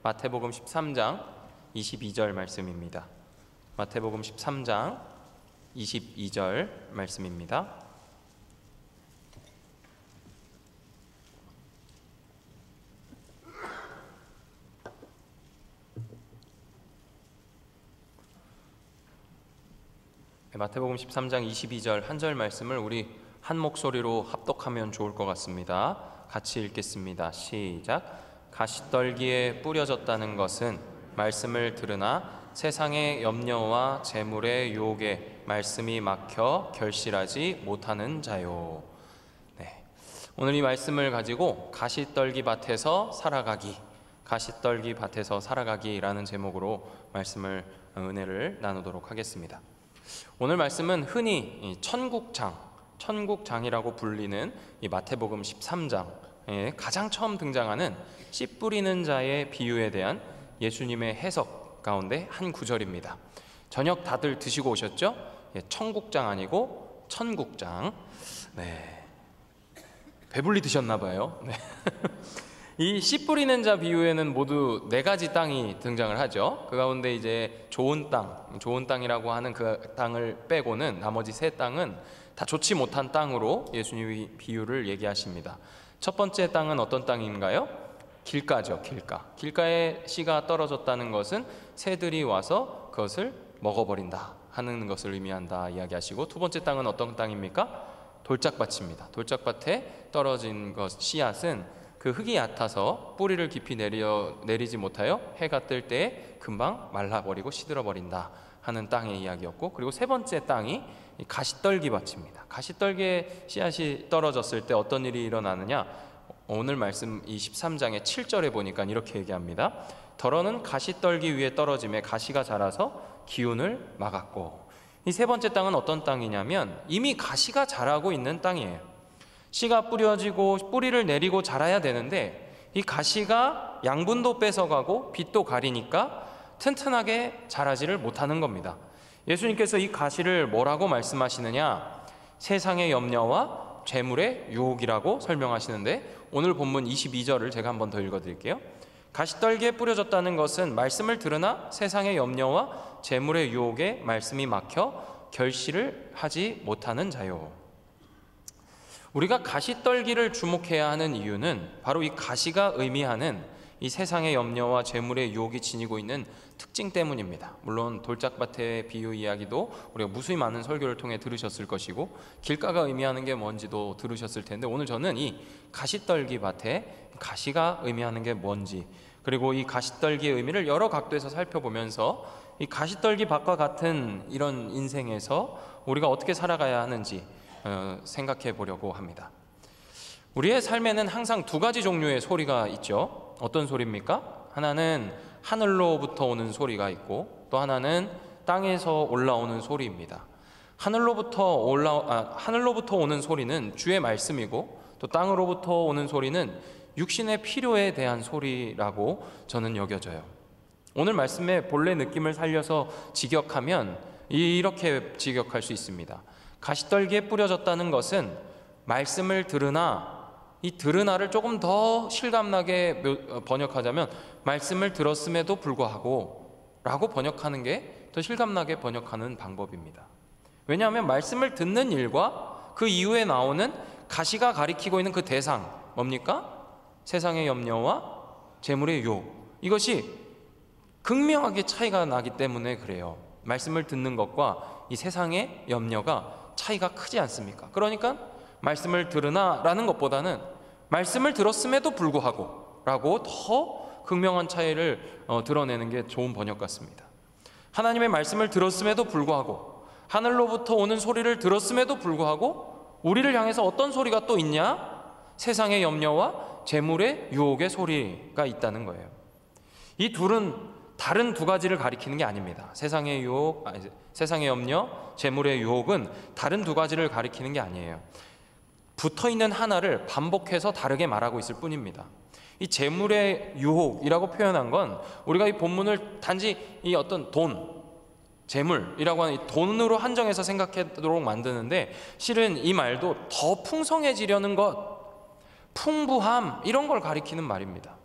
마태복음 13장 22절 말씀입니다. 마태복음 13장 22절 말씀입니다. 마태복음 13장 22절 한 절 말씀을 우리 한 목소리로 합독하면 좋을 것 같습니다. 같이 읽겠습니다. 시작. 가시떨기에 뿌려졌다는 것은 말씀을 들으나 세상의 염려와 재물의 유혹에 말씀이 막혀 결실하지 못하는 자요. 네. 오늘 이 말씀을 가지고 가시떨기 밭에서 살아가기, 가시떨기 밭에서 살아가기라는 제목으로 은혜를 나누도록 하겠습니다. 오늘 말씀은 흔히 천국장이라고 불리는 이 마태복음 13장에 가장 처음 등장하는 씨 뿌리는 자의 비유에 대한 예수님의 해석 가운데 한 구절입니다. 저녁 다들 드시고 오셨죠? 청국장 아니고 천국장. 네. 배불리 드셨나 봐요. 네. 이 씨 뿌리는 자 비유에는 모두 4가지 땅이 등장을 하죠. 그 가운데 이제 좋은 땅이라고 하는 그 땅을 빼고는 나머지 3땅은 다 좋지 못한 땅으로 예수님이 비유를 얘기하십니다. 첫 번째 땅은 어떤 땅인가요? 길가죠. 길가에 씨가 떨어졌다는 것은 새들이 와서 그것을 먹어버린다 하는 것을 의미한다 이야기하시고, 두 번째 땅은 어떤 땅입니까? 돌짝밭입니다. 돌짝밭에 떨어진 씨앗은 그 흙이 얕아서 뿌리를 깊이 내리지 못하여 해가 뜰 때에 금방 말라버리고 시들어버린다 하는 땅의 이야기였고, 그리고 세 번째 땅이 가시떨기 밭입니다. 가시떨기에 씨앗이 떨어졌을 때 어떤 일이 일어나느냐, 오늘 말씀 이 13장의 7절에 보니까 이렇게 얘기합니다. 더러는 가시떨기 위에 떨어짐에 가시가 자라서 기운을 막았고, 이 세 번째 땅은 어떤 땅이냐면 이미 가시가 자라고 있는 땅이에요. 씨가 뿌려지고 뿌리를 내리고 자라야 되는데 이 가시가 양분도 뺏어가고 빛도 가리니까 튼튼하게 자라지를 못하는 겁니다. 예수님께서 이 가시를 뭐라고 말씀하시느냐, 세상의 염려와 재물의 유혹이라고 설명하시는데, 오늘 본문 22절을 제가 한번 더 읽어드릴게요. 가시떨기에 뿌려졌다는 것은 말씀을 들으나 세상의 염려와 재물의 유혹에 말씀이 막혀 결실을 하지 못하는 자요. 우리가 가시떨기를 주목해야 하는 이유는 바로 이 가시가 의미하는 이 세상의 염려와 재물의 유혹이 지니고 있는 특징 때문입니다. 물론 돌짝밭의 비유 이야기도 우리가 무수히 많은 설교를 통해 들으셨을 것이고, 길가가 의미하는 게 뭔지도 들으셨을 텐데, 오늘 저는 이 가시떨기 밭에 가시가 의미하는 게 뭔지, 그리고 이 가시떨기의 의미를 여러 각도에서 살펴보면서 이 가시떨기 밭과 같은 이런 인생에서 우리가 어떻게 살아가야 하는지 생각해 보려고 합니다. 우리의 삶에는 항상 2가지 종류의 소리가 있죠. 어떤 소리입니까? 하나는 하늘로부터 오는 소리가 있고, 또 하나는 땅에서 올라오는 소리입니다. 하늘로부터 오는 소리는 주의 말씀이고, 또 땅으로부터 오는 소리는 육신의 필요에 대한 소리라고 저는 여겨져요. 오늘 말씀의 본래 느낌을 살려서 직역하면 이렇게 직역할 수 있습니다. 가시떨기에 뿌려졌다는 것은 말씀을 들으나, 이 들으나를 조금 더 실감나게 번역하자면 말씀을 들었음에도 불구하고 라고 번역하는 게 더 실감나게 번역하는 방법입니다. 왜냐하면 말씀을 듣는 일과 그 이후에 나오는 가시가 가리키고 있는 그 대상, 뭡니까? 세상의 염려와 재물의 유혹, 이것이 극명하게 차이가 나기 때문에 그래요. 말씀을 듣는 것과 이 세상의 염려가 차이가 크지 않습니까? 그러니까 말씀을 들으나 라는 것보다는 말씀을 들었음에도 불구하고 라고 더 극명한 차이를 드러내는 게 좋은 번역 같습니다. 하나님의 말씀을 들었음에도 불구하고, 하늘로부터 오는 소리를 들었음에도 불구하고 우리를 향해서 어떤 소리가 또 있냐? 세상의 염려와 재물의 유혹의 소리가 있다는 거예요. 이 둘은 다른 2가지를 가리키는 게 아닙니다. 세상의 염려, 재물의 유혹은 다른 2가지를 가리키는 게 아니에요. 붙어있는 하나를 반복해서 다르게 말하고 있을 뿐입니다. 이 재물의 유혹이라고 표현한 건 우리가 이 본문을 단지 이 어떤 재물이라고 하는 이 돈으로 한정해서 생각하도록 만드는데, 실은 이 말도 더 풍성해지려는 것, 풍부함, 이런 걸 가리키는 말입니다.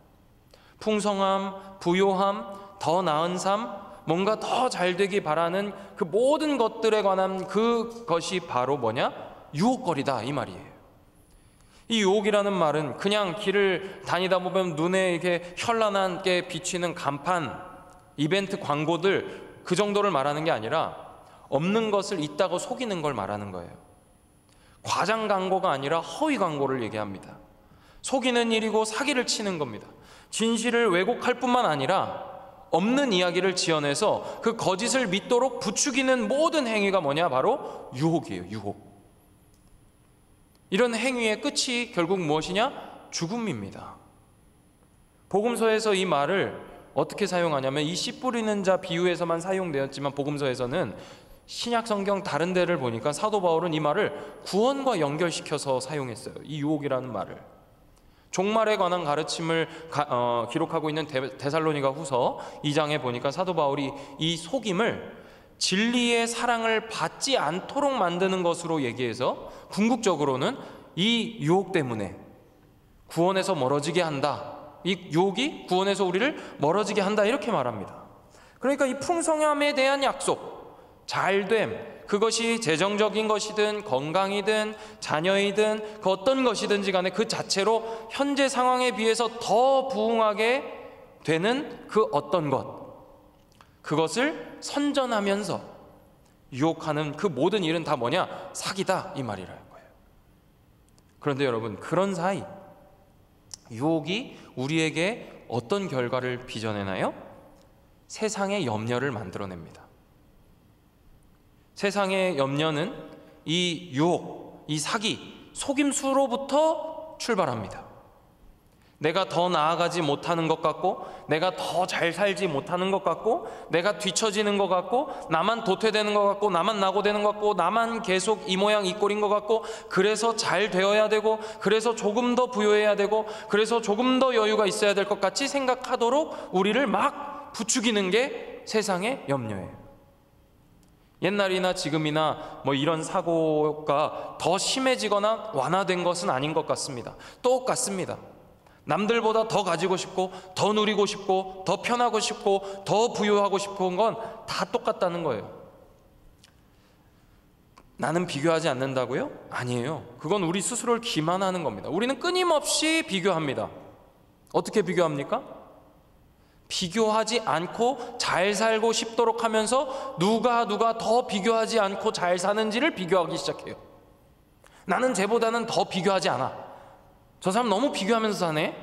풍성함, 부요함, 더 나은 삶, 뭔가 더 잘되기 바라는 그 모든 것들에 관한 그것이 바로 뭐냐? 유혹거리다, 이 말이에요. 이 유혹이라는 말은 그냥 길을 다니다 보면 눈에 이렇게 현란하게 비치는 간판, 이벤트 광고들 그 정도를 말하는 게 아니라 없는 것을 있다고 속이는 걸 말하는 거예요. 과장 광고가 아니라 허위 광고를 얘기합니다. 속이는 일이고 사기를 치는 겁니다. 진실을 왜곡할 뿐만 아니라 없는 이야기를 지어내서 그 거짓을 믿도록 부추기는 모든 행위가 뭐냐? 바로 유혹이에요. 유혹. 이런 행위의 끝이 결국 무엇이냐? 죽음입니다. 복음서에서 이 말을 어떻게 사용하냐면 이 씨 뿌리는 자 비유에서만 사용되었지만 복음서에서는 신약 성경 다른 데를 보니까 사도 바울은 이 말을 구원과 연결시켜서 사용했어요. 이 유혹이라는 말을. 종말에 관한 가르침을 기록하고 있는 데살로니가 후서 2장에 보니까 사도 바울이 이 속임을 진리의 사랑을 받지 않도록 만드는 것으로 얘기해서 궁극적으로는 이 유혹 때문에 구원에서 멀어지게 한다. 이 유혹이 구원에서 우리를 멀어지게 한다, 이렇게 말합니다. 그러니까 이 풍성함에 대한 약속, 잘됨, 그것이 재정적인 것이든 건강이든 자녀이든 그 어떤 것이든지 간에 그 자체로 현재 상황에 비해서 더 부응하게 되는 그 어떤 것, 그것을 선전하면서 유혹하는 그 모든 일은 다 뭐냐? 사기다, 이 말이라는 거예요. 그런데 여러분, 그런 사이 유혹이 우리에게 어떤 결과를 빚어내나요? 세상의 염려를 만들어냅니다. 세상의 염려는 이 유혹, 이 사기, 속임수로부터 출발합니다. 내가 더 나아가지 못하는 것 같고, 내가 더 잘 살지 못하는 것 같고, 내가 뒤처지는 것 같고, 나만 도태되는 것 같고, 나만 낙오되는 것 같고, 나만 계속 이 모양 이 꼴인 것 같고, 그래서 잘 되어야 되고, 그래서 조금 더 부유해야 되고, 그래서 조금 더 여유가 있어야 될 것 같이 생각하도록 우리를 막 부추기는 게 세상의 염려예요. 옛날이나 지금이나 뭐 이런 사고가 더 심해지거나 완화된 것은 아닌 것 같습니다. 똑같습니다. 남들보다 더 가지고 싶고, 더 누리고 싶고, 더 편하고 싶고, 더 부유하고 싶은 건 다 똑같다는 거예요. 나는 비교하지 않는다고요? 아니에요. 그건 우리 스스로를 기만하는 겁니다. 우리는 끊임없이 비교합니다. 어떻게 비교합니까? 비교하지 않고 잘 살고 싶도록 하면서 누가 더 비교하지 않고 잘 사는지를 비교하기 시작해요. 나는 쟤보다는 더 비교하지 않아. 저 사람 너무 비교하면서 사네.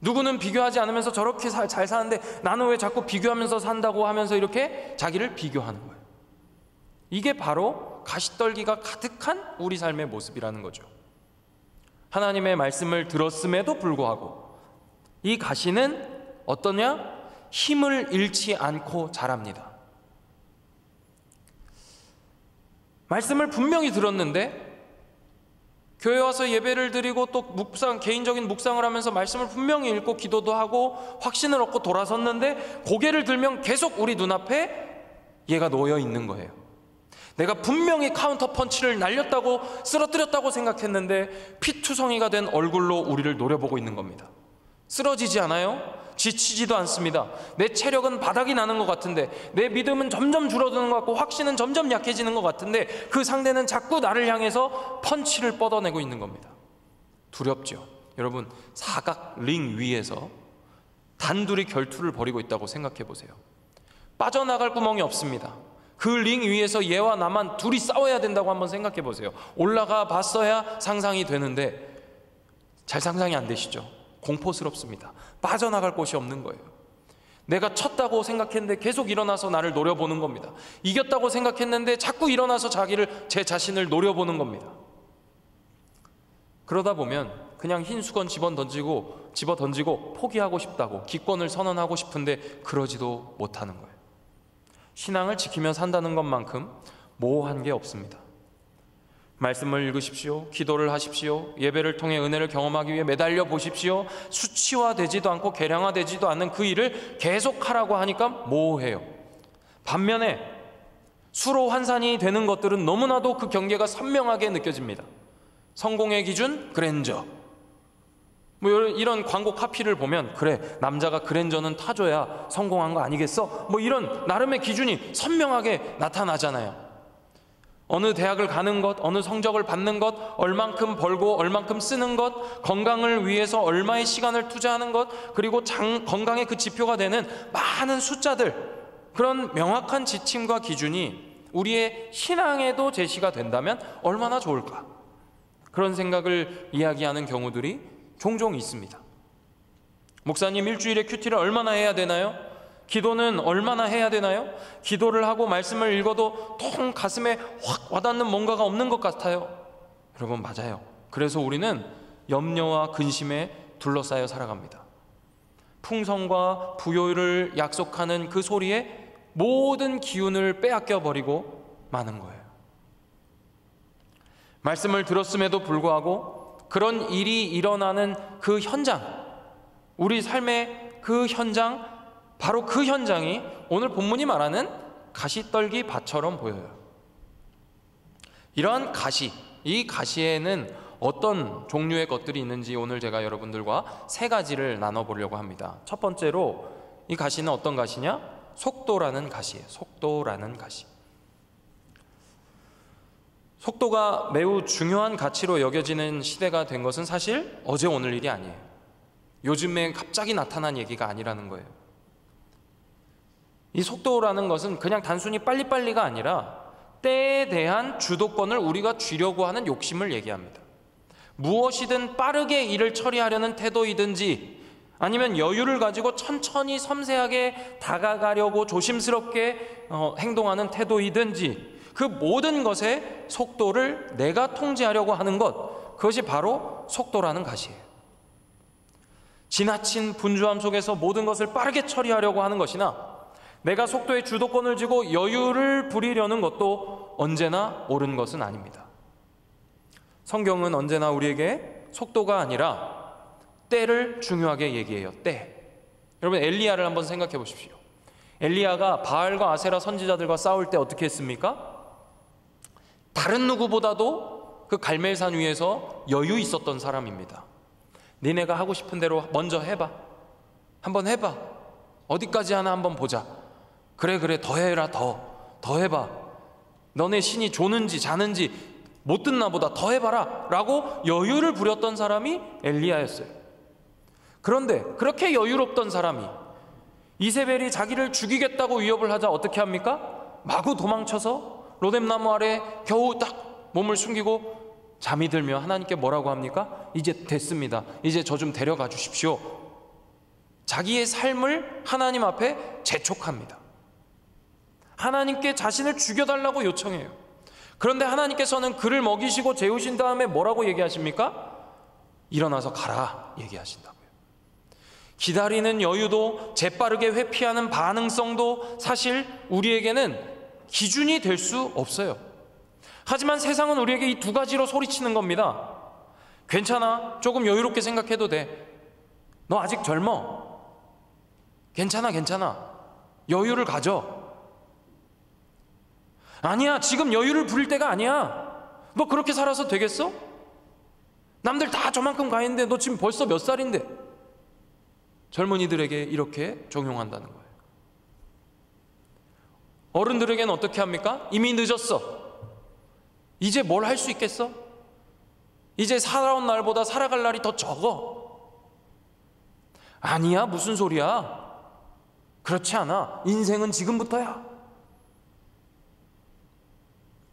누구는 비교하지 않으면서 저렇게 잘 사는데 나는 왜 자꾸 비교하면서 산다고 하면서 이렇게 자기를 비교하는 거예요. 이게 바로 가시떨기가 가득한 우리 삶의 모습이라는 거죠. 하나님의 말씀을 들었음에도 불구하고 이 가시는 어떠냐? 힘을 잃지 않고 자랍니다. 말씀을 분명히 들었는데 교회 와서 예배를 드리고 또 개인적인 묵상을 하면서 말씀을 분명히 읽고 기도도 하고 확신을 얻고 돌아섰는데 고개를 들면 계속 우리 눈앞에 얘가 놓여 있는 거예요. 내가 분명히 카운터 펀치를 날렸다고 쓰러뜨렸다고 생각했는데 피투성이가 된 얼굴로 우리를 노려보고 있는 겁니다. 쓰러지지 않아요? 지치지도 않습니다. 내 체력은 바닥이 나는 것 같은데, 내 믿음은 점점 줄어드는 것 같고, 확신은 점점 약해지는 것 같은데 그 상대는 자꾸 나를 향해서 펀치를 뻗어내고 있는 겁니다. 두렵죠. 여러분, 사각 링 위에서 단둘이 결투를 벌이고 있다고 생각해 보세요. 빠져나갈 구멍이 없습니다. 그 링 위에서 얘와 나만 둘이 싸워야 된다고 한번 생각해 보세요. 올라가 봤어야 상상이 되는데 잘 상상이 안 되시죠? 공포스럽습니다. 빠져나갈 곳이 없는 거예요. 내가 쳤다고 생각했는데 계속 일어나서 나를 노려보는 겁니다. 이겼다고 생각했는데 자꾸 일어나서 제 자신을 노려보는 겁니다. 그러다 보면 그냥 흰 수건 집어 던지고 포기하고 싶다고 기권을 선언하고 싶은데 그러지도 못하는 거예요. 신앙을 지키며 산다는 것만큼 모호한 게 없습니다. 말씀을 읽으십시오. 기도를 하십시오. 예배를 통해 은혜를 경험하기 위해 매달려 보십시오. 수치화되지도 않고 계량화되지도 않는 그 일을 계속하라고 하니까 모호해요. 반면에 수로 환산이 되는 것들은 너무나도 그 경계가 선명하게 느껴집니다. 성공의 기준 그랜저, 뭐 이런 광고 카피를 보면 그래, 남자가 그랜저는 타줘야 성공한 거 아니겠어? 뭐 이런 나름의 기준이 선명하게 나타나잖아요. 어느 대학을 가는 것, 어느 성적을 받는 것, 얼만큼 벌고 얼만큼 쓰는 것, 건강을 위해서 얼마의 시간을 투자하는 것, 그리고 건강의 그 지표가 되는 많은 숫자들, 그런 명확한 지침과 기준이 우리의 신앙에도 제시가 된다면 얼마나 좋을까? 그런 생각을 이야기하는 경우들이 종종 있습니다. 목사님, 일주일에 큐티를 얼마나 해야 되나요? 기도는 얼마나 해야 되나요? 기도를 하고 말씀을 읽어도 통 가슴에 확 와닿는 뭔가가 없는 것 같아요. 여러분, 맞아요. 그래서 우리는 염려와 근심에 둘러싸여 살아갑니다. 풍성과 부요를 약속하는 그 소리에 모든 기운을 빼앗겨 버리고 마는 거예요. 말씀을 들었음에도 불구하고 그런 일이 일어나는 그 현장, 우리 삶의 그 현장, 바로 그 현장이 오늘 본문이 말하는 가시떨기 밭처럼 보여요. 이러한 가시, 이 가시에는 어떤 종류의 것들이 있는지 오늘 제가 여러분들과 세 가지를 나눠보려고 합니다. 첫 번째로 이 가시는 어떤 가시냐? 속도라는 가시예요. 속도라는 가시. 속도가 매우 중요한 가치로 여겨지는 시대가 된 것은 사실 어제 오늘 일이 아니에요. 요즘에 갑자기 나타난 얘기가 아니라는 거예요. 이 속도라는 것은 그냥 단순히 빨리빨리가 아니라 때에 대한 주도권을 우리가 쥐려고 하는 욕심을 얘기합니다. 무엇이든 빠르게 일을 처리하려는 태도이든지 아니면 여유를 가지고 천천히 섬세하게 다가가려고 조심스럽게 행동하는 태도이든지 그 모든 것의 속도를 내가 통제하려고 하는 것, 그것이 바로 속도라는 가시예요. 지나친 분주함 속에서 모든 것을 빠르게 처리하려고 하는 것이나 내가 속도의 주도권을 쥐고 여유를 부리려는 것도 언제나 옳은 것은 아닙니다. 성경은 언제나 우리에게 속도가 아니라 때를 중요하게 얘기해요. 때. 여러분, 엘리야를 한번 생각해 보십시오. 엘리야가 바알과 아세라 선지자들과 싸울 때 어떻게 했습니까? 다른 누구보다도 그 갈멜산 위에서 여유 있었던 사람입니다. 니네가 하고 싶은 대로 먼저 해봐. 한번 해봐. 어디까지 하나 한번 보자. 그래 더 해라. 더 해봐. 너네 신이 조는지 자는지 못 듣나 보다. 더 해봐라 라고 여유를 부렸던 사람이 엘리야였어요. 그런데 그렇게 여유롭던 사람이 이세벨이 자기를 죽이겠다고 위협을 하자 어떻게 합니까? 마구 도망쳐서 로뎀나무 아래 겨우 딱 몸을 숨기고 잠이 들며 하나님께 뭐라고 합니까? 이제 됐습니다. 이제 저 좀 데려가 주십시오. 자기의 삶을 하나님 앞에 재촉합니다. 하나님께 자신을 죽여달라고 요청해요. 그런데 하나님께서는 그를 먹이시고 재우신 다음에 뭐라고 얘기하십니까? 일어나서 가라 얘기하신다고요. 기다리는 여유도 재빠르게 회피하는 반응성도 사실 우리에게는 기준이 될 수 없어요. 하지만 세상은 우리에게 이 두 가지로 소리치는 겁니다. 괜찮아, 조금 여유롭게 생각해도 돼. 너 아직 젊어. 괜찮아. 여유를 가져. 아니야, 지금 여유를 부릴 때가 아니야. 너 그렇게 살아서 되겠어? 남들 다 저만큼 가 있는데 너 지금 벌써 몇 살인데. 젊은이들에게 이렇게 적용한다는 거예요. 어른들에게는 어떻게 합니까? 이미 늦었어. 이제 뭘 할 수 있겠어? 이제 살아온 날보다 살아갈 날이 더 적어. 아니야, 무슨 소리야. 그렇지 않아. 인생은 지금부터야.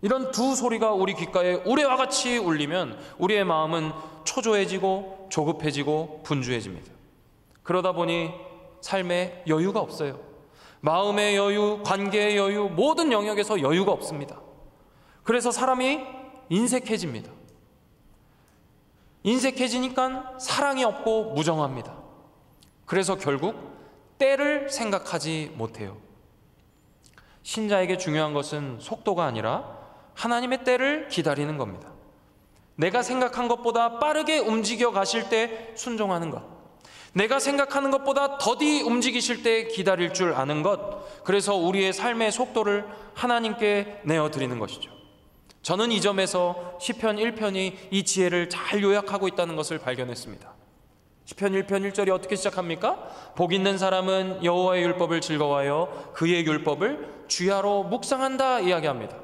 이런 두 소리가 우리 귓가에 우레와 같이 울리면 우리의 마음은 초조해지고 조급해지고 분주해집니다. 그러다 보니 삶에 여유가 없어요. 마음의 여유, 관계의 여유, 모든 영역에서 여유가 없습니다. 그래서 사람이 인색해집니다. 인색해지니까 사랑이 없고 무정합니다. 그래서 결국 때를 생각하지 못해요. 신자에게 중요한 것은 속도가 아니라 하나님의 때를 기다리는 겁니다. 내가 생각한 것보다 빠르게 움직여 가실 때 순종하는 것, 내가 생각하는 것보다 더디 움직이실 때 기다릴 줄 아는 것, 그래서 우리의 삶의 속도를 하나님께 내어드리는 것이죠. 저는 이 점에서 시편 1편이 이 지혜를 잘 요약하고 있다는 것을 발견했습니다. 시편 1편 1절이 어떻게 시작합니까? 복 있는 사람은 여호와의 율법을 즐거워하여 그의 율법을 주야로 묵상한다 이야기합니다.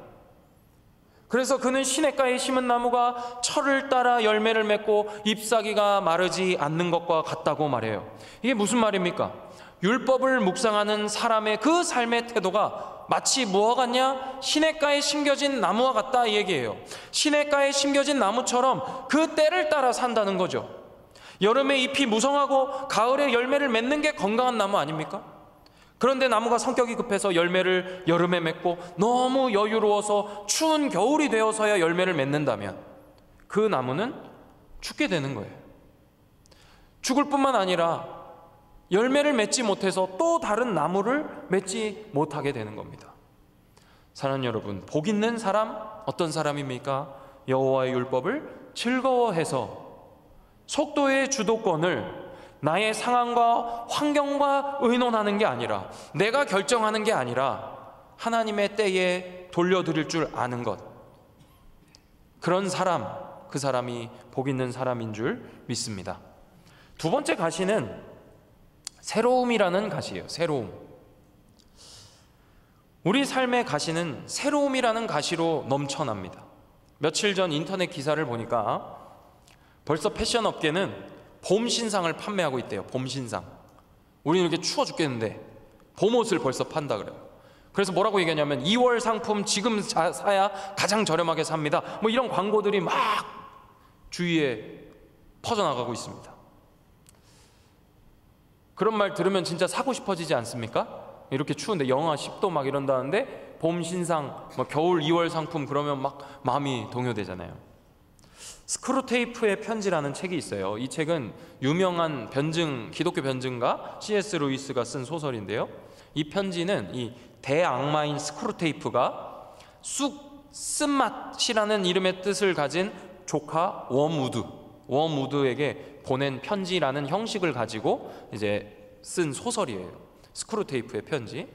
그래서 그는 시냇가에 심은 나무가 철을 따라 열매를 맺고 잎사귀가 마르지 않는 것과 같다고 말해요. 이게 무슨 말입니까? 율법을 묵상하는 사람의 그 삶의 태도가 마치 무엇 같냐? 시냇가에 심겨진 나무와 같다 이 얘기예요. 시냇가에 심겨진 나무처럼 그 때를 따라 산다는 거죠. 여름에 잎이 무성하고 가을에 열매를 맺는 게 건강한 나무 아닙니까? 그런데 나무가 성격이 급해서 열매를 여름에 맺고 너무 여유로워서 추운 겨울이 되어서야 열매를 맺는다면 그 나무는 죽게 되는 거예요. 죽을 뿐만 아니라 열매를 맺지 못해서 또 다른 나무를 맺지 못하게 되는 겁니다. 사랑하는 여러분, 복 있는 사람 어떤 사람입니까? 여호와의 율법을 즐거워해서 속도의 주도권을 나의 상황과 환경과 의논하는 게 아니라 내가 결정하는 게 아니라 하나님의 때에 돌려드릴 줄 아는 것, 그런 사람, 그 사람이 복 있는 사람인 줄 믿습니다. 두 번째 가시는 새로움이라는 가시예요. 새로움. 우리 삶의 가시는 새로움이라는 가시로 넘쳐납니다. 며칠 전 인터넷 기사를 보니까 벌써 패션 업계는 봄 신상을 판매하고 있대요. 봄 신상. 우리는 이렇게 추워 죽겠는데 봄옷을 벌써 판다 그래요. 그래서 뭐라고 얘기하냐면 2월 상품 지금 사야 가장 저렴하게 삽니다. 뭐 이런 광고들이 막 주위에 퍼져나가고 있습니다. 그런 말 들으면 진짜 사고 싶어지지 않습니까? 이렇게 추운데 영하 10도 막 이런다는데 봄 신상, 뭐 겨울 2월 상품 그러면 막 마음이 동요되잖아요. 스크루테이프의 편지라는 책이 있어요. 이 책은 유명한 기독교 변증가 C.S. 루이스가 쓴 소설인데요. 이 편지는 이 대악마인 스크루테이프가 쓴맛이라는 이름의 뜻을 가진 조카 웜우드에게 보낸 편지라는 형식을 가지고 이제 쓴 소설이에요. 스크루테이프의 편지.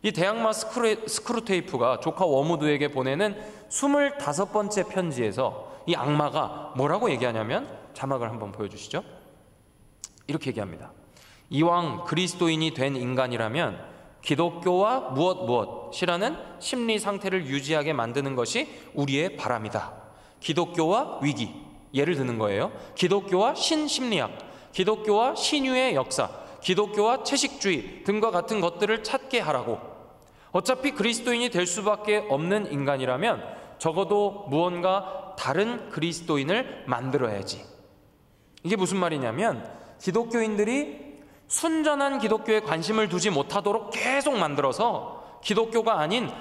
이 대악마 스크루테이프가 조카 웜우드에게 보내는 25번째 편지에서 이 악마가 뭐라고 얘기하냐면, 자막을 한번 보여주시죠. 이렇게 얘기합니다. 이왕 그리스도인이 된 인간이라면 기독교와 무엇이라는 심리 상태를 유지하게 만드는 것이 우리의 바람이다. 기독교와 위기, 예를 드는 거예요. 기독교와 신심리학, 기독교와 신유의 역사, 기독교와 채식주의 등과 같은 것들을 찾게 하라고. 어차피 그리스도인이 될 수밖에 없는 인간이라면 적어도 무언가 다른 그리스도인을 만들어야지. 이게 무슨 말이냐면, 기독교인들이 순전한 기독교에 관심을 두지 못하도록 계속 만들어서 기독교가 아닌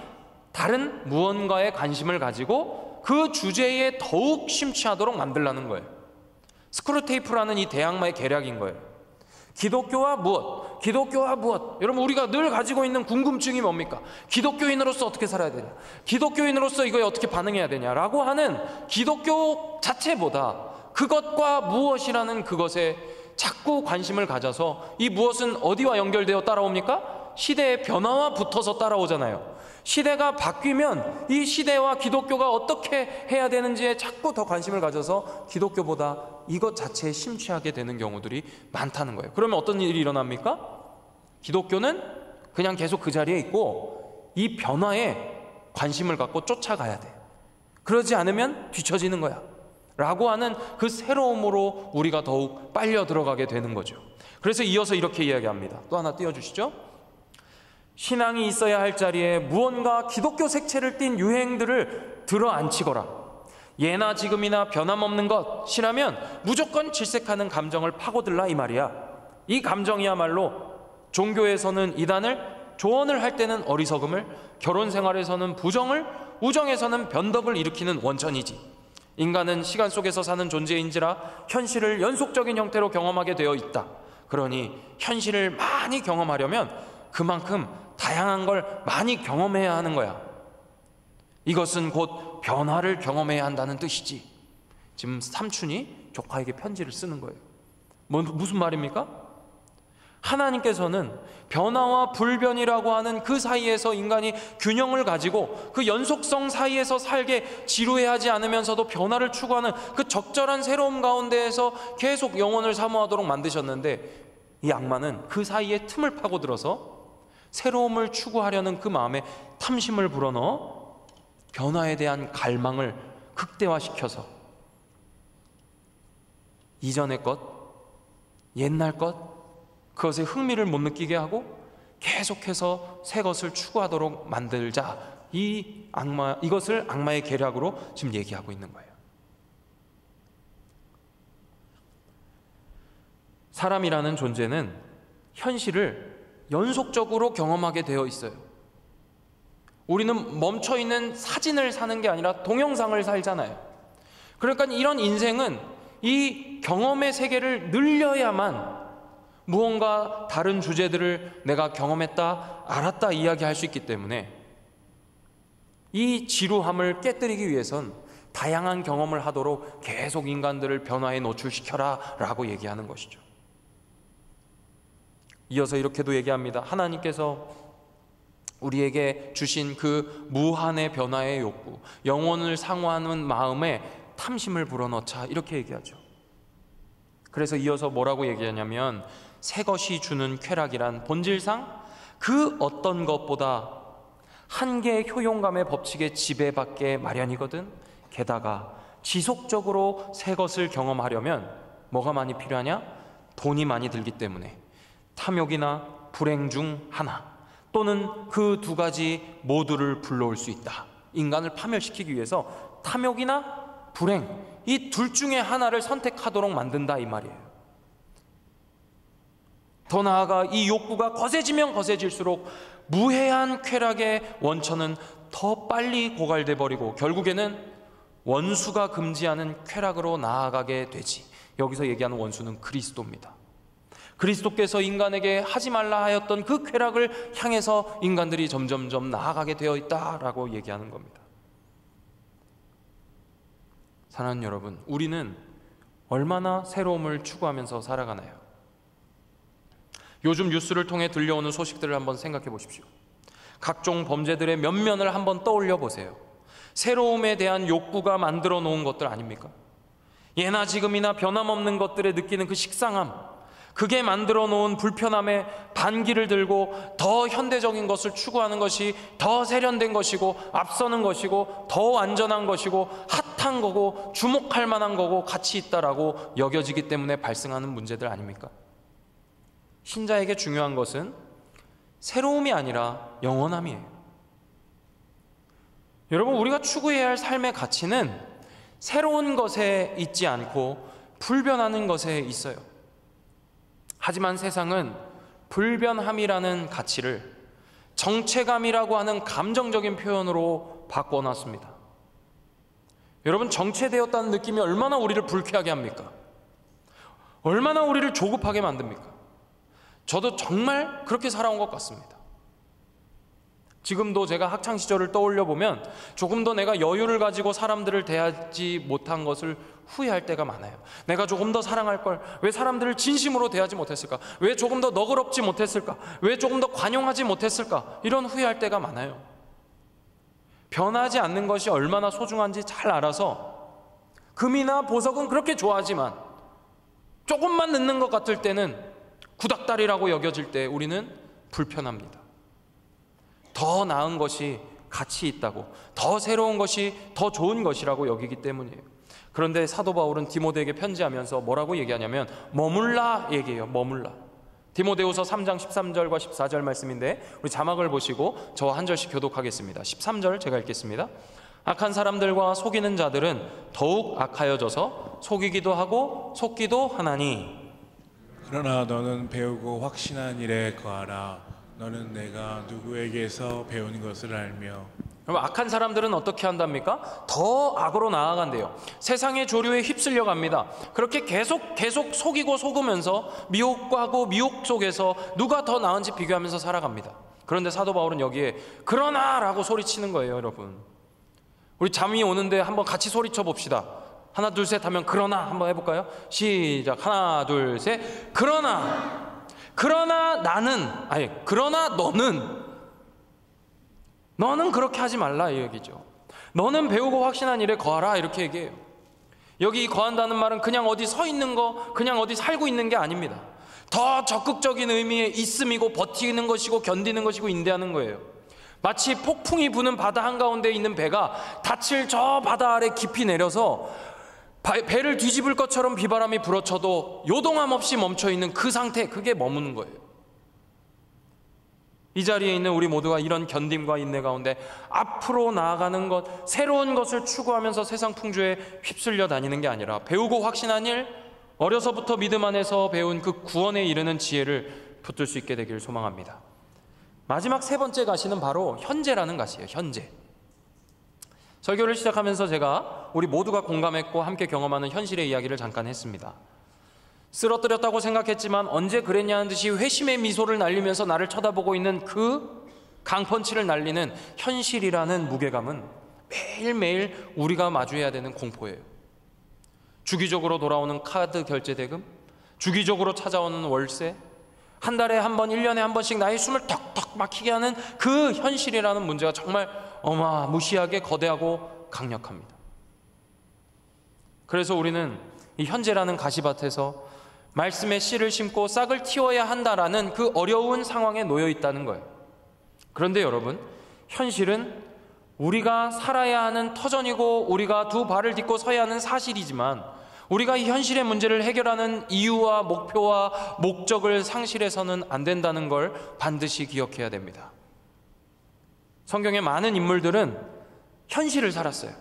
다른 무언가에 관심을 가지고 그 주제에 더욱 심취하도록 만들라는 거예요. 스크루테이프라는 이 대악마의 계략인 거예요. 기독교와 무엇, 기독교와 무엇. 여러분, 우리가 늘 가지고 있는 궁금증이 뭡니까? 기독교인으로서 어떻게 살아야 되냐, 기독교인으로서 이거에 어떻게 반응해야 되냐라고 하는 기독교 자체보다 그것과 무엇이라는 그것에 자꾸 관심을 가져서, 이 무엇은 어디와 연결되어 따라옵니까? 시대의 변화와 붙어서 따라오잖아요. 시대가 바뀌면 이 시대와 기독교가 어떻게 해야 되는지에 자꾸 더 관심을 가져서 기독교보다 이것 자체에 심취하게 되는 경우들이 많다는 거예요. 그러면 어떤 일이 일어납니까? 기독교는 그냥 계속 그 자리에 있고 이 변화에 관심을 갖고 쫓아가야 돼. 그러지 않으면 뒤처지는 거야 라고 하는 그 새로움으로 우리가 더욱 빨려 들어가게 되는 거죠. 그래서 이어서 이렇게 이야기합니다. 또 하나 띄워주시죠. 신앙이 있어야 할 자리에 무언가 기독교 색채를 띤 유행들을 들어앉히거라. 예나 지금이나 변함없는 것이라면 무조건 질색하는 감정을 파고들라 이 말이야. 이 감정이야말로 종교에서는 이단을, 조언을 할 때는 어리석음을, 결혼 생활에서는 부정을, 우정에서는 변덕을 일으키는 원천이지. 인간은 시간 속에서 사는 존재인지라 현실을 연속적인 형태로 경험하게 되어 있다. 그러니 현실을 많이 경험하려면 그만큼 다양한 걸 많이 경험해야 하는 거야. 이것은 곧 변화를 경험해야 한다는 뜻이지. 지금 삼촌이 조카에게 편지를 쓰는 거예요. 무슨 말입니까? 하나님께서는 변화와 불변이라고 하는 그 사이에서 인간이 균형을 가지고 그 연속성 사이에서 살게 지루해하지 않으면서도 변화를 추구하는 그 적절한 새로움 가운데에서 계속 영혼을 사모하도록 만드셨는데, 이 악마는 그 사이에 틈을 파고들어서 새로움을 추구하려는 그 마음에 탐심을 불어넣어 변화에 대한 갈망을 극대화시켜서 이전의 것, 옛날 것, 그것에 흥미를 못 느끼게 하고 계속해서 새 것을 추구하도록 만들자. 이것을 악마의 계략으로 지금 얘기하고 있는 거예요. 사람이라는 존재는 현실을 연속적으로 경험하게 되어 있어요. 우리는 멈춰있는 사진을 사는 게 아니라 동영상을 살잖아요. 그러니까 이런 인생은 이 경험의 세계를 늘려야만 무언가 다른 주제들을 내가 경험했다, 알았다 이야기할 수 있기 때문에 이 지루함을 깨뜨리기 위해선 다양한 경험을 하도록 계속 인간들을 변화에 노출시켜라 라고 얘기하는 것이죠. 이어서 이렇게도 얘기합니다. 하나님께서 우리에게 주신 그 무한의 변화의 욕구, 영혼을 상호하는 마음에 탐심을 불어넣자, 이렇게 얘기하죠. 그래서 이어서 뭐라고 얘기하냐면, 새 것이 주는 쾌락이란 본질상 그 어떤 것보다 한계의 효용감의 법칙에 지배받게 마련이거든. 게다가 지속적으로 새 것을 경험하려면 뭐가 많이 필요하냐? 돈이 많이 들기 때문에 탐욕이나 불행 중 하나 또는 그 두 가지 모두를 불러올 수 있다. 인간을 파멸시키기 위해서 탐욕이나 불행, 이 둘 중에 하나를 선택하도록 만든다 이 말이에요. 더 나아가 이 욕구가 거세지면 거세질수록 무해한 쾌락의 원천은 더 빨리 고갈돼 버리고 결국에는 원수가 금지하는 쾌락으로 나아가게 되지. 여기서 얘기하는 원수는 그리스도입니다. 그리스도께서 인간에게 하지 말라 하였던 그 쾌락을 향해서 인간들이 점점점 나아가게 되어 있다라고 얘기하는 겁니다. 사랑하는 여러분, 우리는 얼마나 새로움을 추구하면서 살아가나요? 요즘 뉴스를 통해 들려오는 소식들을 한번 생각해 보십시오. 각종 범죄들의 면면을 한번 떠올려 보세요. 새로움에 대한 욕구가 만들어 놓은 것들 아닙니까? 예나 지금이나 변함없는 것들에 느끼는 그 식상함, 그게 만들어 놓은 불편함에 반기를 들고 더 현대적인 것을 추구하는 것이 더 세련된 것이고 앞서는 것이고 더 안전한 것이고 핫한 거고 주목할 만한 거고 가치 있다라고 여겨지기 때문에 발생하는 문제들 아닙니까? 신자에게 중요한 것은 새로움이 아니라 영원함이에요. 여러분, 우리가 추구해야 할 삶의 가치는 새로운 것에 있지 않고 불변하는 것에 있어요. 하지만 세상은 불변함이라는 가치를 정체감이라고 하는 감정적인 표현으로 바꿔놨습니다. 여러분, 정체되었다는 느낌이 얼마나 우리를 불쾌하게 합니까? 얼마나 우리를 조급하게 만듭니까? 저도 정말 그렇게 살아온 것 같습니다. 지금도 제가 학창시절을 떠올려 보면 조금 더 내가 여유를 가지고 사람들을 대하지 못한 것을 후회할 때가 많아요. 내가 조금 더 사랑할 걸, 왜 사람들을 진심으로 대하지 못했을까? 왜 조금 더 너그럽지 못했을까? 왜 조금 더 관용하지 못했을까? 이런 후회할 때가 많아요. 변하지 않는 것이 얼마나 소중한지 잘 알아서 금이나 보석은 그렇게 좋아하지만 조금만 늦는 것 같을 때는 구닥다리라고 여겨질 때 우리는 불편합니다. 더 나은 것이 가치 있다고, 더 새로운 것이 더 좋은 것이라고 여기기 때문이에요. 그런데 사도 바울은 디모데에게 편지하면서 뭐라고 얘기하냐면 머물라 얘기해요. 머물라. 디모데후서 3장 13절과 14절 말씀인데 우리 자막을 보시고 저 한 절씩 교독하겠습니다. 13절 제가 읽겠습니다. 악한 사람들과 속이는 자들은 더욱 악하여져서 속이기도 하고 속기도 하나니, 그러나 너는 배우고 확신한 일에 거하라. 너는 내가 누구에게서 배운 것을 알며. 그럼 악한 사람들은 어떻게 한답니까? 더 악으로 나아간대요. 세상의 조류에 휩쓸려 갑니다. 그렇게 계속 속이고 속으면서 미혹하고 미혹 속에서 누가 더 나은지 비교하면서 살아갑니다. 그런데 사도 바울은 여기에 그러나 라고 소리치는 거예요. 여러분, 우리 잠이 오는데 한번 같이 소리쳐 봅시다. 하나 둘 셋 하면 그러나 한번 해볼까요? 시작. 하나 둘 셋. 그러나 그러나 너는 그렇게 하지 말라 이 얘기죠. 너는 배우고 확신한 일에 거하라 이렇게 얘기해요. 여기 거한다는 말은 그냥 어디 서 있는 거, 그냥 어디 살고 있는 게 아닙니다. 더 적극적인 의미의 있음이고 버티는 것이고 견디는 것이고 인내하는 거예요. 마치 폭풍이 부는 바다 한가운데 있는 배가 닻을 저 바다 아래 깊이 내려서 배를 뒤집을 것처럼 비바람이 불어쳐도 요동함 없이 멈춰있는 그 상태, 그게 머무는 거예요. 이 자리에 있는 우리 모두가 이런 견딤과 인내 가운데 앞으로 나아가는 것, 새로운 것을 추구하면서 세상 풍조에 휩쓸려 다니는 게 아니라 배우고 확신한 일, 어려서부터 믿음 안에서 배운 그 구원에 이르는 지혜를 붙들 수 있게 되길 소망합니다. 마지막 세 번째 가시는 바로 현재라는 가시예요. 현재. 설교를 시작하면서 제가 우리 모두가 공감했고 함께 경험하는 현실의 이야기를 잠깐 했습니다. 쓰러뜨렸다고 생각했지만 언제 그랬냐는 듯이 회심의 미소를 날리면서 나를 쳐다보고 있는 그 강펀치를 날리는 현실이라는 무게감은 매일매일 우리가 마주해야 되는 공포예요. 주기적으로 돌아오는 카드 결제 대금, 주기적으로 찾아오는 월세, 한 달에 한 번, 1년에 한 번씩 나의 숨을 턱턱 막히게 하는 그 현실이라는 문제가 정말 어마무시하게 거대하고 강력합니다. 그래서 우리는 이 현재라는 가시밭에서 말씀의 씨를 심고 싹을 틔워야 한다라는 그 어려운 상황에 놓여 있다는 거예요. 그런데 여러분, 현실은 우리가 살아야 하는 터전이고 우리가 두 발을 딛고 서야 하는 사실이지만 우리가 이 현실의 문제를 해결하는 이유와 목표와 목적을 상실해서는 안 된다는 걸 반드시 기억해야 됩니다. 성경의 많은 인물들은 현실을 살았어요.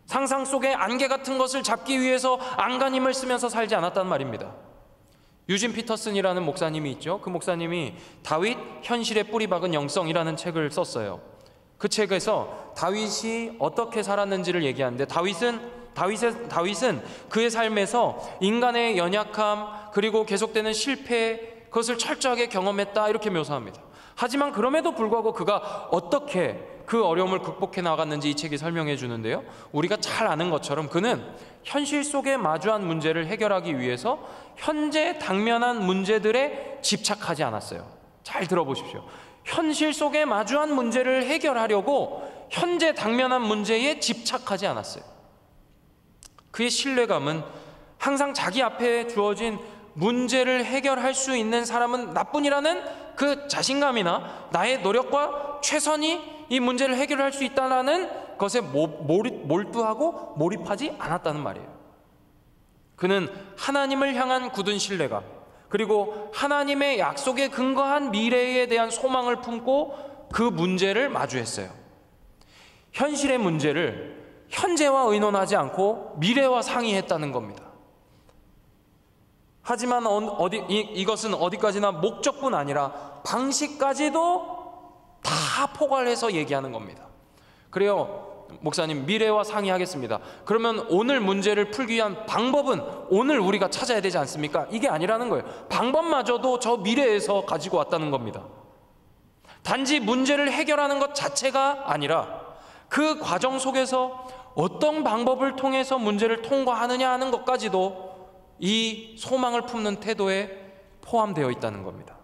상상 속의 안개 같은 것을 잡기 위해서 안간힘을 쓰면서 살지 않았단 말입니다. 유진 피터슨이라는 목사님이 있죠. 그 목사님이 다윗 현실에 뿌리 박은 영성이라는 책을 썼어요. 그 책에서 다윗이 어떻게 살았는지를 얘기하는데 다윗은 그의 삶에서 인간의 연약함 그리고 계속되는 실패, 그것을 철저하게 경험했다 이렇게 묘사합니다. 하지만 그럼에도 불구하고 그가 어떻게 그 어려움을 극복해 나갔는지 이 책이 설명해 주는데요, 우리가 잘 아는 것처럼 그는 현실 속에 마주한 문제를 해결하기 위해서 현재 당면한 문제들에 집착하지 않았어요. 잘 들어보십시오. 현실 속에 마주한 문제를 해결하려고 현재 당면한 문제에 집착하지 않았어요. 그의 신뢰감은 항상 자기 앞에 주어진 문제를 해결할 수 있는 사람은 나뿐이라는 그 자신감이나 나의 노력과 최선이 이 문제를 해결할 수 있다는 것에 몰두하고 몰입하지 않았다는 말이에요. 그는 하나님을 향한 굳은 신뢰감, 그리고 하나님의 약속에 근거한 미래에 대한 소망을 품고 그 문제를 마주했어요. 현실의 문제를 현재와 의논하지 않고 미래와 상의했다는 겁니다. 하지만 이것은 어디까지나 목적뿐 아니라 방식까지도 다 포괄해서 얘기하는 겁니다. 그래요, 목사님, 미래와 상의하겠습니다. 그러면 오늘 문제를 풀기 위한 방법은 오늘 우리가 찾아야 되지 않습니까? 이게 아니라는 거예요. 방법마저도 저 미래에서 가지고 왔다는 겁니다. 단지 문제를 해결하는 것 자체가 아니라 그 과정 속에서 어떤 방법을 통해서 문제를 통과하느냐 하는 것까지도 이 소망을 품는 태도에 포함되어 있다는 겁니다.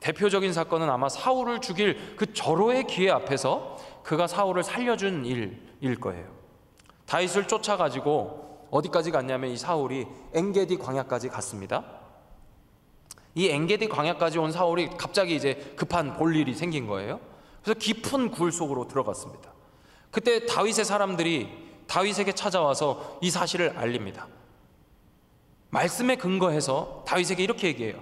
대표적인 사건은 아마 사울을 죽일 그 절호의 기회 앞에서 그가 사울을 살려준 일일 거예요. 다윗을 쫓아가지고 어디까지 갔냐면 이 사울이 엔게디 광야까지 갔습니다. 이 엔게디 광야까지 온 사울이 갑자기 이제 급한 볼 일이 생긴 거예요. 그래서 깊은 굴 속으로 들어갔습니다. 그때 다윗의 사람들이 다윗에게 찾아와서 이 사실을 알립니다. 말씀에 근거해서 다윗에게 이렇게 얘기해요.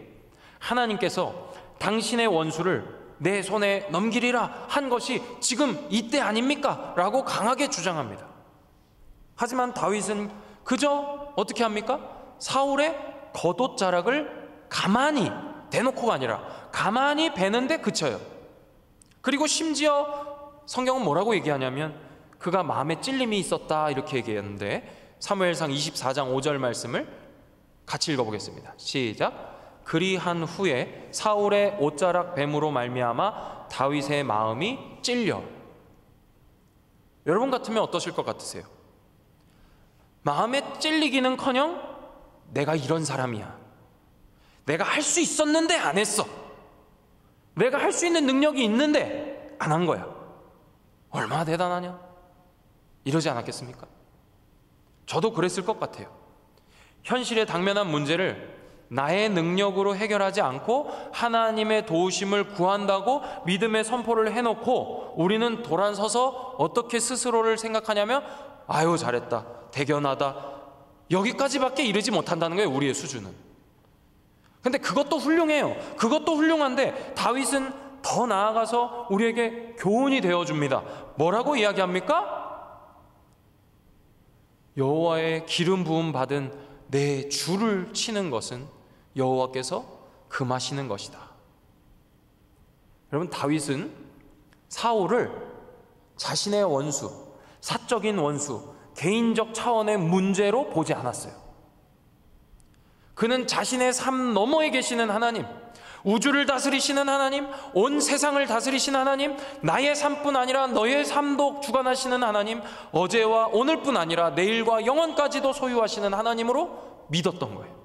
하나님께서 당신의 원수를 내 손에 넘기리라 한 것이 지금 이때 아닙니까? 라고 강하게 주장합니다. 하지만 다윗은 그저 어떻게 합니까? 사울의 겉옷자락을 가만히, 대놓고가 아니라 가만히 베는데 그쳐요. 그리고 심지어 성경은 뭐라고 얘기하냐면 그가 마음에 찔림이 있었다 이렇게 얘기했는데 사무엘상 24장 5절 말씀을 같이 읽어보겠습니다. 시작. 그리한 후에 사울의 옷자락 뱀으로 말미암아 다윗의 마음이 찔려. 여러분 같으면 어떠실 것 같으세요? 마음에 찔리기는커녕 내가 이런 사람이야, 내가 할 수 있었는데 안 했어. 내가 할 수 있는 능력이 있는데 안 한 거야. 얼마나 대단하냐? 이러지 않았겠습니까? 저도 그랬을 것 같아요. 현실에 당면한 문제를 나의 능력으로 해결하지 않고 하나님의 도우심을 구한다고 믿음의 선포를 해놓고 우리는 돌아서서 어떻게 스스로를 생각하냐면 아유 잘했다, 대견하다, 여기까지밖에 이르지 못한다는 거예요. 우리의 수준은. 근데 그것도 훌륭해요. 그것도 훌륭한데 다윗은 더 나아가서 우리에게 교훈이 되어줍니다. 뭐라고 이야기합니까? 여호와의 기름 부음 받은 내 주를 치는 것은 여호와께서 금하시는 것이다. 여러분, 다윗은 사울을 자신의 원수, 사적인 원수, 개인적 차원의 문제로 보지 않았어요. 그는 자신의 삶 너머에 계시는 하나님, 우주를 다스리시는 하나님, 온 세상을 다스리시는 하나님, 나의 삶뿐 아니라 너의 삶도 주관하시는 하나님, 어제와 오늘뿐 아니라 내일과 영원까지도 소유하시는 하나님으로 믿었던 거예요.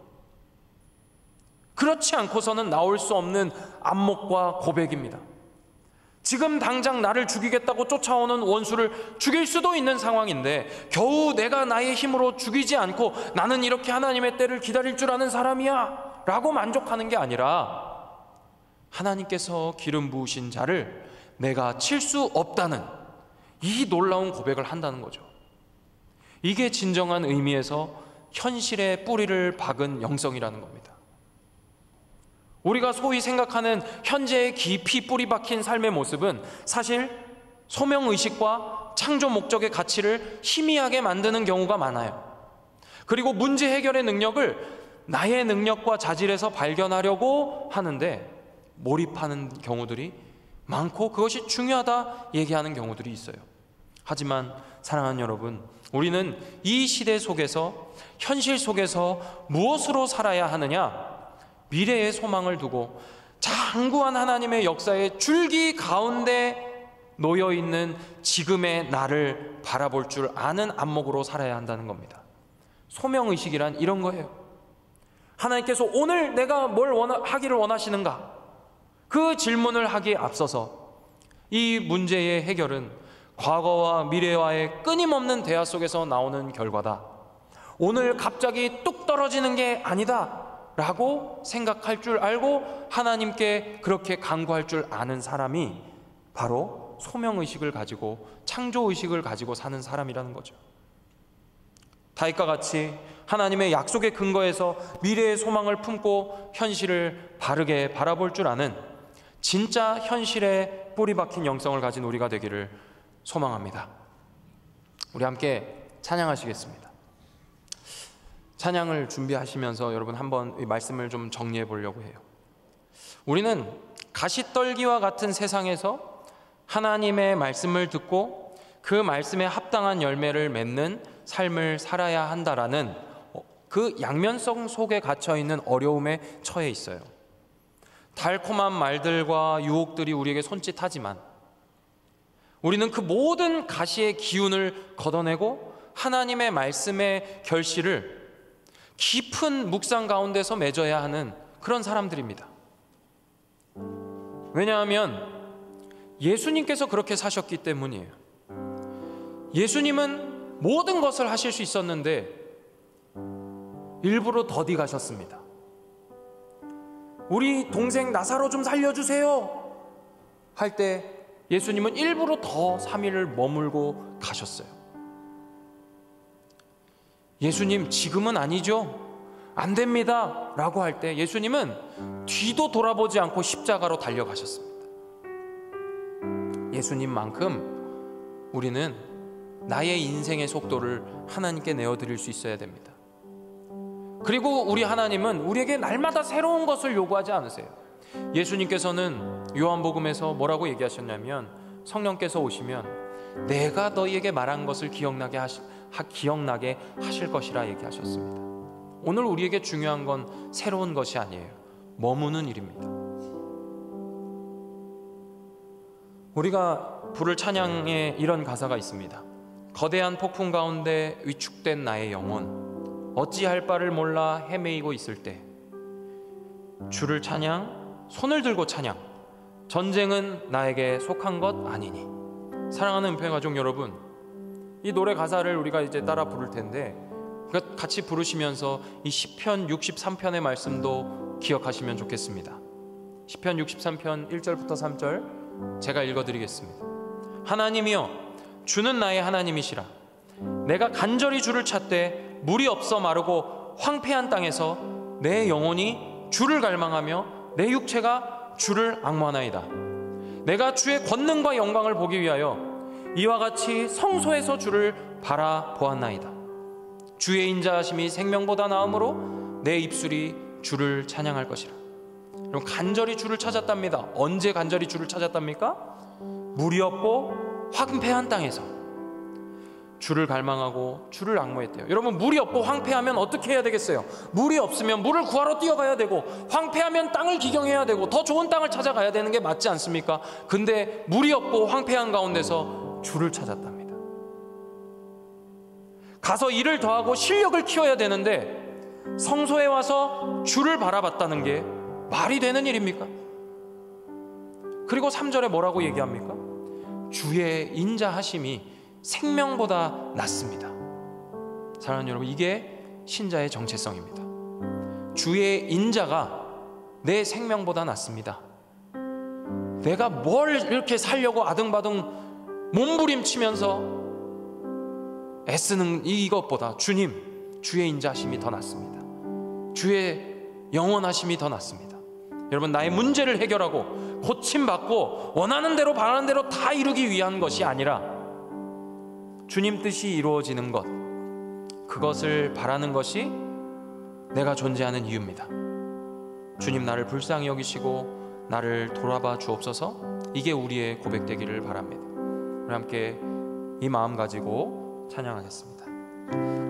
그렇지 않고서는 나올 수 없는 안목과 고백입니다. 지금 당장 나를 죽이겠다고 쫓아오는 원수를 죽일 수도 있는 상황인데 겨우 내가 나의 힘으로 죽이지 않고 나는 이렇게 하나님의 때를 기다릴 줄 아는 사람이야 라고 만족하는 게 아니라 하나님께서 기름 부으신 자를 내가 칠 수 없다는 이 놀라운 고백을 한다는 거죠. 이게 진정한 의미에서 현실의 뿌리를 박은 영성이라는 겁니다. 우리가 소위 생각하는 현재의 깊이 뿌리 박힌 삶의 모습은 사실 소명의식과 창조 목적의 가치를 희미하게 만드는 경우가 많아요. 그리고 문제 해결의 능력을 나의 능력과 자질에서 발견하려고 하는데 몰입하는 경우들이 많고 그것이 중요하다 얘기하는 경우들이 있어요. 하지만 사랑하는 여러분, 우리는 이 시대 속에서, 현실 속에서 무엇으로 살아야 하느냐? 미래의 소망을 두고 장구한 하나님의 역사의 줄기 가운데 놓여있는 지금의 나를 바라볼 줄 아는 안목으로 살아야 한다는 겁니다. 소명의식이란 이런 거예요. 하나님께서 오늘 내가 뭘 하기를 원하시는가? 그 질문을 하기에 앞서서 이 문제의 해결은 과거와 미래와의 끊임없는 대화 속에서 나오는 결과다. 오늘 갑자기 뚝 떨어지는 게 아니다 라고 생각할 줄 알고 하나님께 그렇게 간구할 줄 아는 사람이 바로 소명의식을 가지고 창조의식을 가지고 사는 사람이라는 거죠. 다윗과 같이 하나님의 약속의 근거에서 미래의 소망을 품고 현실을 바르게 바라볼 줄 아는 진짜 현실에 뿌리 박힌 영성을 가진 우리가 되기를 소망합니다. 우리 함께 찬양하시겠습니다. 찬양을 준비하시면서 여러분 한번 이 말씀을 좀 정리해 보려고 해요. 우리는 가시떨기와 같은 세상에서 하나님의 말씀을 듣고 그 말씀에 합당한 열매를 맺는 삶을 살아야 한다라는 그 양면성 속에 갇혀있는 어려움에 처해 있어요. 달콤한 말들과 유혹들이 우리에게 손짓하지만 우리는 그 모든 가시의 기운을 걷어내고 하나님의 말씀의 결실을 깊은 묵상 가운데서 맺어야 하는 그런 사람들입니다. 왜냐하면 예수님께서 그렇게 사셨기 때문이에요. 예수님은 모든 것을 하실 수 있었는데 일부러 더디 가셨습니다. 우리 동생 나사로 좀 살려주세요 할 때 예수님은 일부러 더 3일을 머물고 가셨어요. 예수님 지금은 아니죠, 안 됩니다 라고 할 때 예수님은 뒤도 돌아보지 않고 십자가로 달려가셨습니다. 예수님만큼 우리는 나의 인생의 속도를 하나님께 내어드릴 수 있어야 됩니다. 그리고 우리 하나님은 우리에게 날마다 새로운 것을 요구하지 않으세요. 예수님께서는 요한복음에서 뭐라고 얘기하셨냐면 성령께서 오시면 내가 너희에게 말한 것을 기억나게 하실 것이라 얘기하셨습니다. 오늘 우리에게 중요한 건 새로운 것이 아니에요. 머무는 일입니다. 우리가 부를 찬양에 이런 가사가 있습니다. 거대한 폭풍 가운데 위축된 나의 영혼, 어찌할 바를 몰라 헤매이고 있을 때 주를 찬양, 손을 들고 찬양. 전쟁은 나에게 속한 것 아니니. 사랑하는 은평가족 여러분, 이 노래 가사를 우리가 이제 따라 부를 텐데 같이 부르시면서 이 시편 63편의 말씀도 기억하시면 좋겠습니다. 시편 63편 1절부터 3절 제가 읽어드리겠습니다. 하나님이여, 주는 나의 하나님이시라. 내가 간절히 주를 찾되 물이 없어 마르고 황폐한 땅에서 내 영혼이 주를 갈망하며 내 육체가 주를 앙모하나이다. 내가 주의 권능과 영광을 보기 위하여 이와 같이 성소에서 주를 바라보았나이다. 주의 인자하심이 생명보다 나음으로 내 입술이 주를 찬양할 것이라. 여러분, 간절히 주를 찾았답니다. 언제 간절히 주를 찾았답니까? 물이 없고 황폐한 땅에서 주를 갈망하고 주를 앙모했대요. 여러분, 물이 없고 황폐하면 어떻게 해야 되겠어요? 물이 없으면 물을 구하러 뛰어가야 되고, 황폐하면 땅을 기경해야 되고, 더 좋은 땅을 찾아가야 되는 게 맞지 않습니까? 근데 물이 없고 황폐한 가운데서 주를 찾았답니다. 가서 일을 더하고 실력을 키워야 되는데 성소에 와서 주를 바라봤다는 게 말이 되는 일입니까? 그리고 3절에 뭐라고 얘기합니까? 주의 인자하심이 생명보다 낫습니다. 사랑하는 여러분, 이게 신자의 정체성입니다. 주의 인자가 내 생명보다 낫습니다. 내가 뭘 이렇게 살려고 아등바등 몸부림치면서 애쓰는 이것보다 주님, 주의 인자하심이 더 낫습니다. 주의 영원하심이 더 낫습니다. 여러분, 나의 문제를 해결하고 고침받고 원하는 대로 바라는 대로 다 이루기 위한 것이 아니라 주님 뜻이 이루어지는 것, 그것을 바라는 것이 내가 존재하는 이유입니다. 주님, 나를 불쌍히 여기시고 나를 돌아봐 주옵소서. 이게 우리의 고백되기를 바랍니다. 우리 함께 이 마음 가지고 찬양하겠습니다.